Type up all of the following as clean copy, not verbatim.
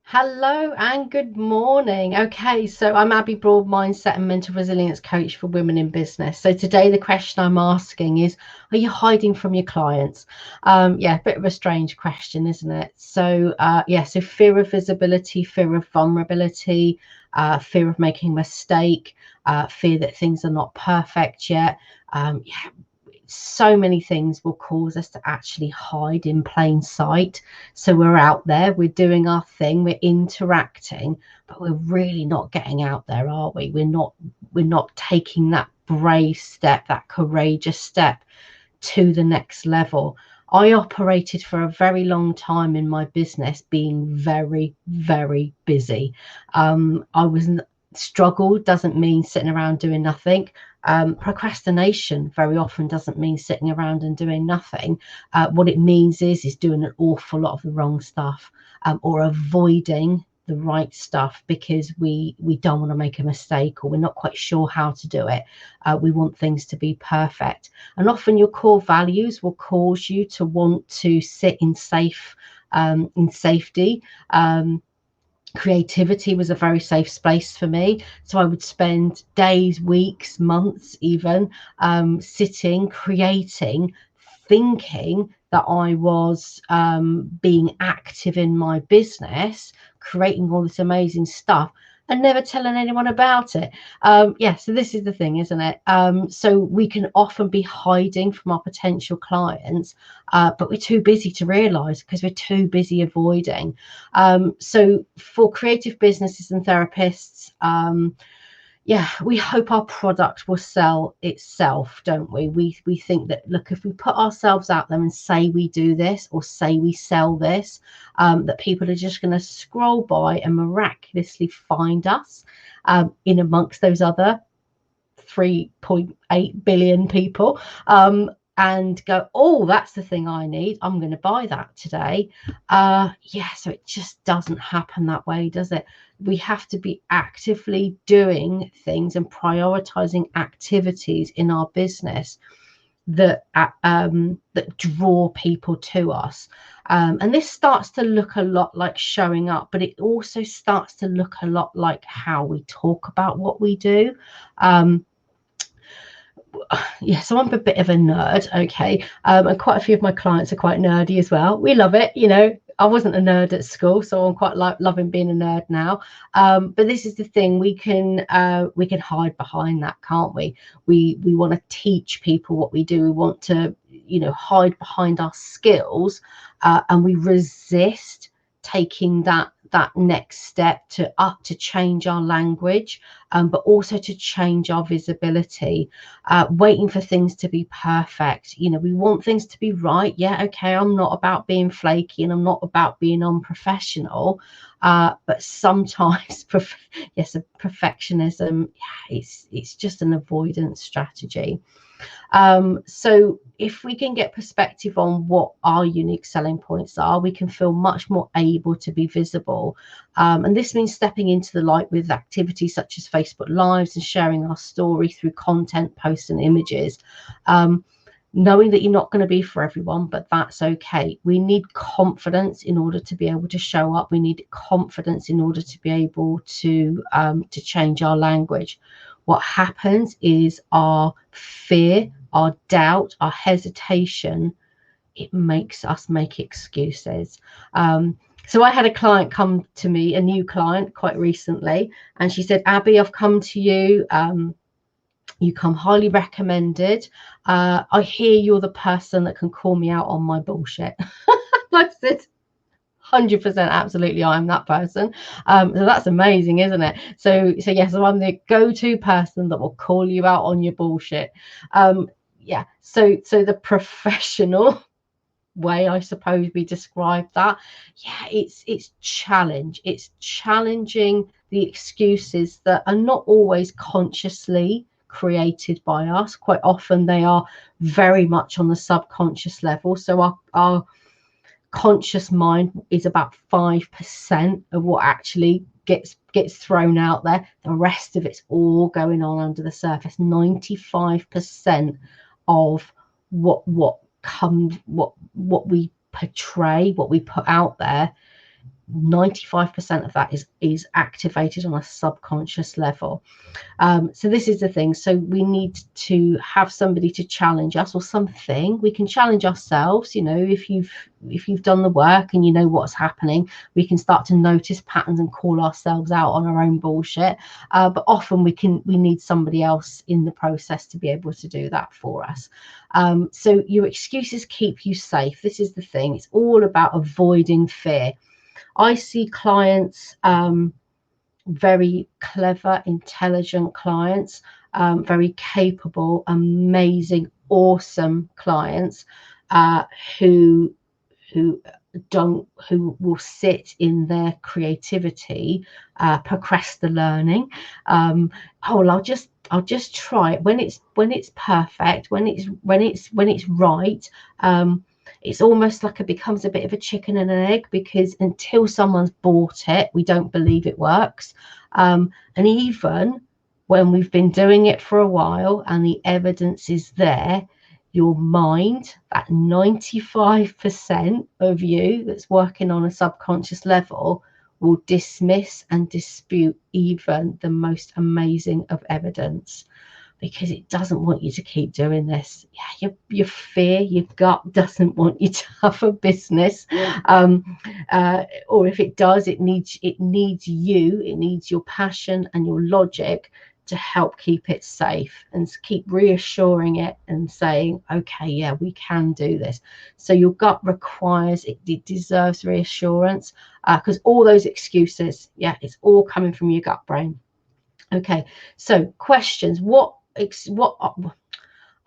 Hello and good morning. Okay, so I'm Abbie, broad mindset and mental resilience coach for women in business. So today the question I'm asking is, are you hiding from your clients? Yeah, a bit of a strange question, isn't it? So fear of visibility, fear of vulnerability, fear of making a mistake, fear that things are not perfect yet. Yeah, so many things will cause us to actually hide in plain sight. So we're out there, we're doing our thing, we're interacting, but we're really not getting out there, are we? We're not taking that brave step, that courageous step to the next level. I operated for a very long time in my business being very, very busy. I was struggle doesn't mean sitting around doing nothing. Procrastination very often doesn't mean sitting around and doing nothing. What it means is doing an awful lot of the wrong stuff, or avoiding the right stuff because we don't want to make a mistake, or we're not quite sure how to do it. We want things to be perfect, and often your core values will cause you to want to sit in safety. Creativity was a very safe space for me, so I would spend days, weeks, months even, sitting, creating, thinking that I was being active in my business, creating all this amazing stuff and never telling anyone about it. So this is the thing, isn't it? So we can often be hiding from our potential clients, but we're too busy to realize because we're too busy avoiding. So for creative businesses and therapists, we hope our product will sell itself, don't we? We think that, look, if we put ourselves out there and say we do this or say we sell this, that people are just going to scroll by and miraculously find us in amongst those other 3.8 billion people, and go, oh, that's the thing I need, I'm going to buy that today. So it just doesn't happen that way, does it? We have to be actively doing things and prioritizing activities in our business that draw people to us. And this starts to look a lot like showing up, but it also starts to look a lot like how we talk about what we do. So I'm a bit of a nerd, okay, and quite a few of my clients are quite nerdy as well. We love it, I wasn't a nerd at school, so I'm quite loving being a nerd now. But this is the thing, we can hide behind that, can't we? We want to teach people what we do. We want to, hide behind our skills, and we resist taking that next step to change our language, but also to change our visibility, waiting for things to be perfect. We want things to be right. Yeah, okay, I'm not about being flaky and I'm not about being unprofessional, but sometimes perfectionism, it's just an avoidance strategy. So if we can get perspective on what our unique selling points are, we can feel much more able to be visible. And this means stepping into the light with activities such as Facebook Lives and sharing our story through content, posts and images. Knowing that you're not going to be for everyone, but that's okay. We need confidence in order to be able to show up. We need confidence in order to be able to change our language. What happens is our fear, our doubt, our hesitation, it makes us make excuses. So I had a client come to me, a new client quite recently, and she said, Abbie, I've come to you. You come highly recommended. I hear you're the person that can call me out on my bullshit. I said, 100%, absolutely, I'm that person. So that's amazing, isn't it? So I'm the go-to person that will call you out on your bullshit. So the professional way, I suppose we describe that, it's challenging the excuses that are not always consciously created by us. Quite often they are very much on the subconscious level. So our conscious mind is about 5% of what actually gets thrown out there. The rest of it's all going on under the surface. 95% of what we portray, what we put out there, 95% of that is activated on a subconscious level. So this is the thing. So we need to have somebody to challenge us, or something. We can challenge ourselves. If you've done the work and you know what's happening, we can start to notice patterns and call ourselves out on our own bullshit. But often we need somebody else in the process to be able to do that for us. So your excuses keep you safe. This is the thing. It's all about avoiding fear. I see clients, very clever, intelligent clients, very capable, amazing, awesome clients, who will sit in their creativity, procrastinating. I'll just try it when it's perfect, when it's right. It's almost like it becomes a bit of a chicken and an egg, because until someone's bought it, we don't believe it works. And even when we've been doing it for a while and the evidence is there, your mind, that 95% of you that's working on a subconscious level, will dismiss and dispute even the most amazing of evidence, because it doesn't want you to keep doing this. Yeah, your fear, your gut doesn't want you to have a business. Or if it does, it needs you. It needs your passion and your logic to help keep it safe, and keep reassuring it and saying, okay, yeah, we can do this. So your gut requires it deserves reassurance, because all those excuses, it's all coming from your gut brain. Okay, so questions. What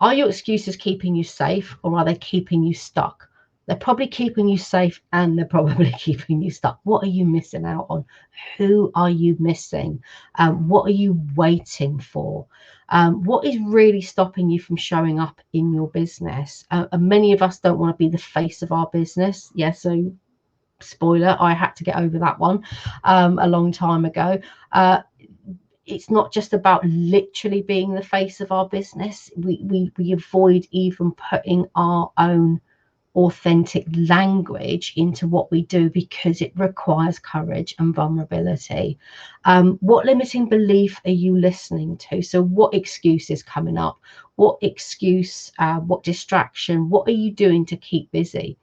are your excuses keeping you safe, or are they keeping you stuck? They're probably keeping you safe, and they're probably keeping you stuck. What are you missing out on? Who are you missing? What are you waiting for? What is really stopping you from showing up in your business? And many of us don't want to be the face of our business. So spoiler, I had to get over that one a long time ago. It's not just about literally being the face of our business. We avoid even putting our own authentic language into what we do, because it requires courage and vulnerability. What limiting belief are you listening to? So what excuse is coming up? What excuse, what distraction, what are you doing to keep busy?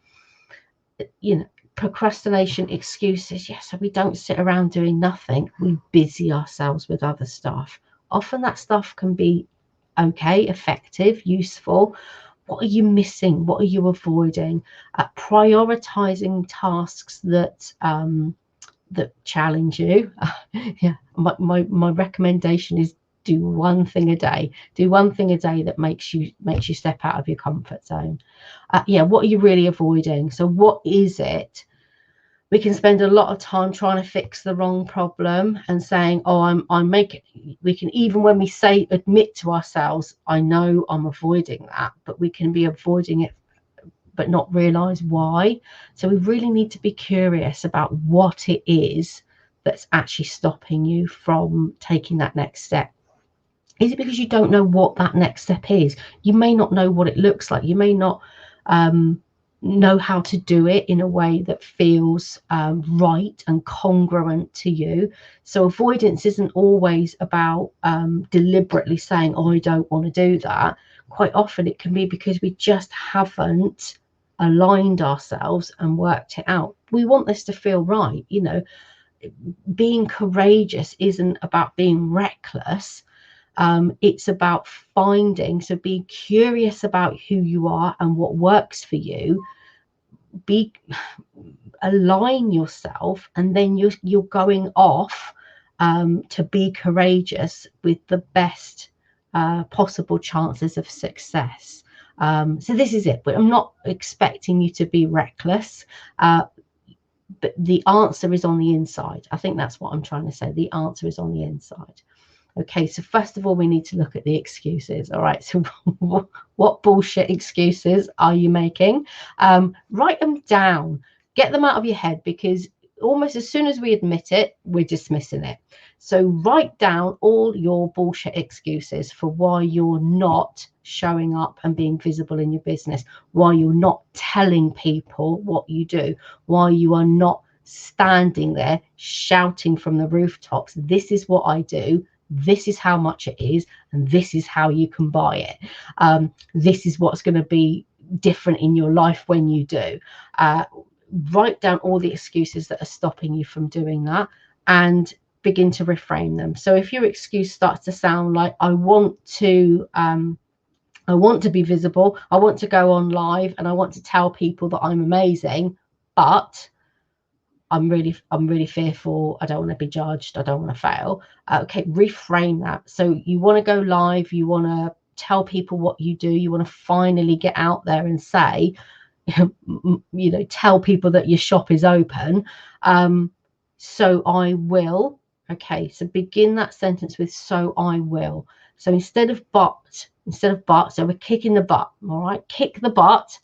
Procrastination, excuses. So we don't sit around doing nothing. We busy ourselves with other stuff. Often that stuff can be okay, effective, useful. What are you missing? What are you avoiding? Prioritizing tasks that challenge you. My recommendation is do one thing a day. Do one thing a day that makes you step out of your comfort zone. What are you really avoiding? So what is it? We can spend a lot of time trying to fix the wrong problem and saying, I'm making, we can, even when we admit to ourselves, I know I'm avoiding that, but we can be avoiding it but not realize why. So we really need to be curious about what it is that's actually stopping you from taking that next step. Is it because you don't know what that next step is? You may not know what it looks like. You may not know how to do it in a way that feels right and congruent to you. So avoidance isn't always about deliberately saying, I don't want to do that. Quite often it can be because we just haven't aligned ourselves and worked it out. We want this to feel right. Being courageous isn't about being reckless. It's about being curious about who you are and what works for you. Align yourself, and then you're going off to be courageous with the best possible chances of success. So this is it. But I'm not expecting you to be reckless. But the answer is on the inside. I think that's what I'm trying to say. The answer is on the inside. Okay, so first of all, we need to look at the excuses. All right, so what bullshit excuses are you making? Write them down. Get them out of your head, because almost as soon as we admit it, we're dismissing it. So write down all your bullshit excuses for why you're not showing up and being visible in your business, why you're not telling people what you do, why you are not standing there shouting from the rooftops, this is what I do, this is how much it is, and this is how you can buy it. This is what's going to be different in your life when you do. Write down all the excuses that are stopping you from doing that and begin to reframe them. So if your excuse starts to sound like, I want to be visible, I want to go on live, and I want to tell people that I'm amazing, but I'm really fearful, I don't want to be judged, I don't want to fail. Okay, reframe that. So you want to go live, you want to tell people what you do, you want to finally get out there and say, tell people that your shop is open. So I will. Okay, so begin that sentence with so I will. So instead of but, so we're kicking the butt. All right, kick the butt.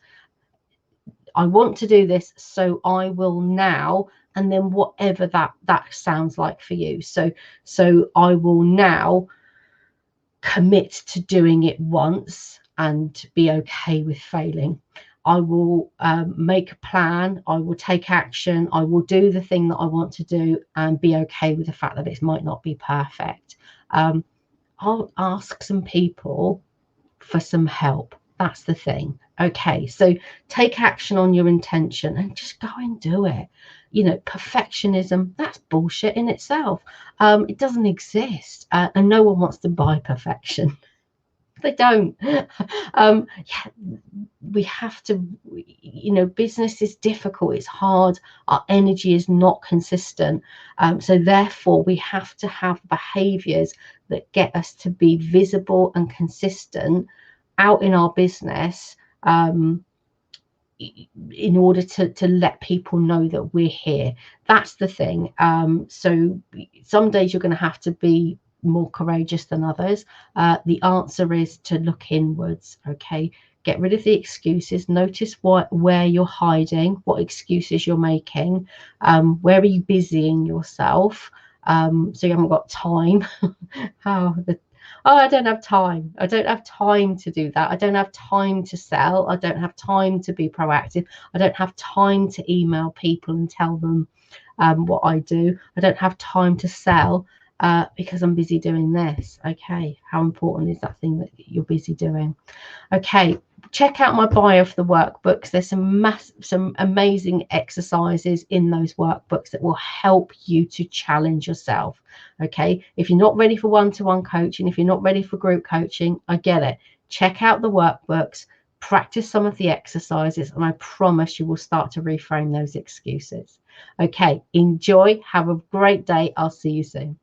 I want to do this, so I will now, and then whatever that sounds like for you. So I will now commit to doing it once and be okay with failing. I will make a plan, I will take action, I will do the thing that I want to do and be okay with the fact that it might not be perfect. I'll ask some people for some help. That's the thing. Okay, so take action on your intention and just go and do it. Perfectionism, that's bullshit in itself. It doesn't exist, and no one wants to buy perfection. They don't. We have to, business is difficult, it's hard, our energy is not consistent. So therefore we have to have behaviors that get us to be visible and consistent out in our business, in order to let people know that we're here. That's the thing. So some days you're going to have to be more courageous than others. The answer is to look inwards. Okay, get rid of the excuses. Notice where you're hiding, what excuses you're making, where are you busying yourself, so you haven't got time. I don't have time. I don't have time to do that. I don't have time to sell. I don't have time to be proactive. I don't have time to email people and tell them what I do. I don't have time to sell because I'm busy doing this. Okay, how important is that thing that you're busy doing? Okay, check out my bio for the workbooks. There's some amazing exercises in those workbooks that will help you to challenge yourself. Okay, if you're not ready for one-to-one coaching, if you're not ready for group coaching, I get it. Check out the workbooks, practice some of the exercises, and I promise you will start to reframe those excuses. Okay, enjoy, have a great day. I'll see you soon.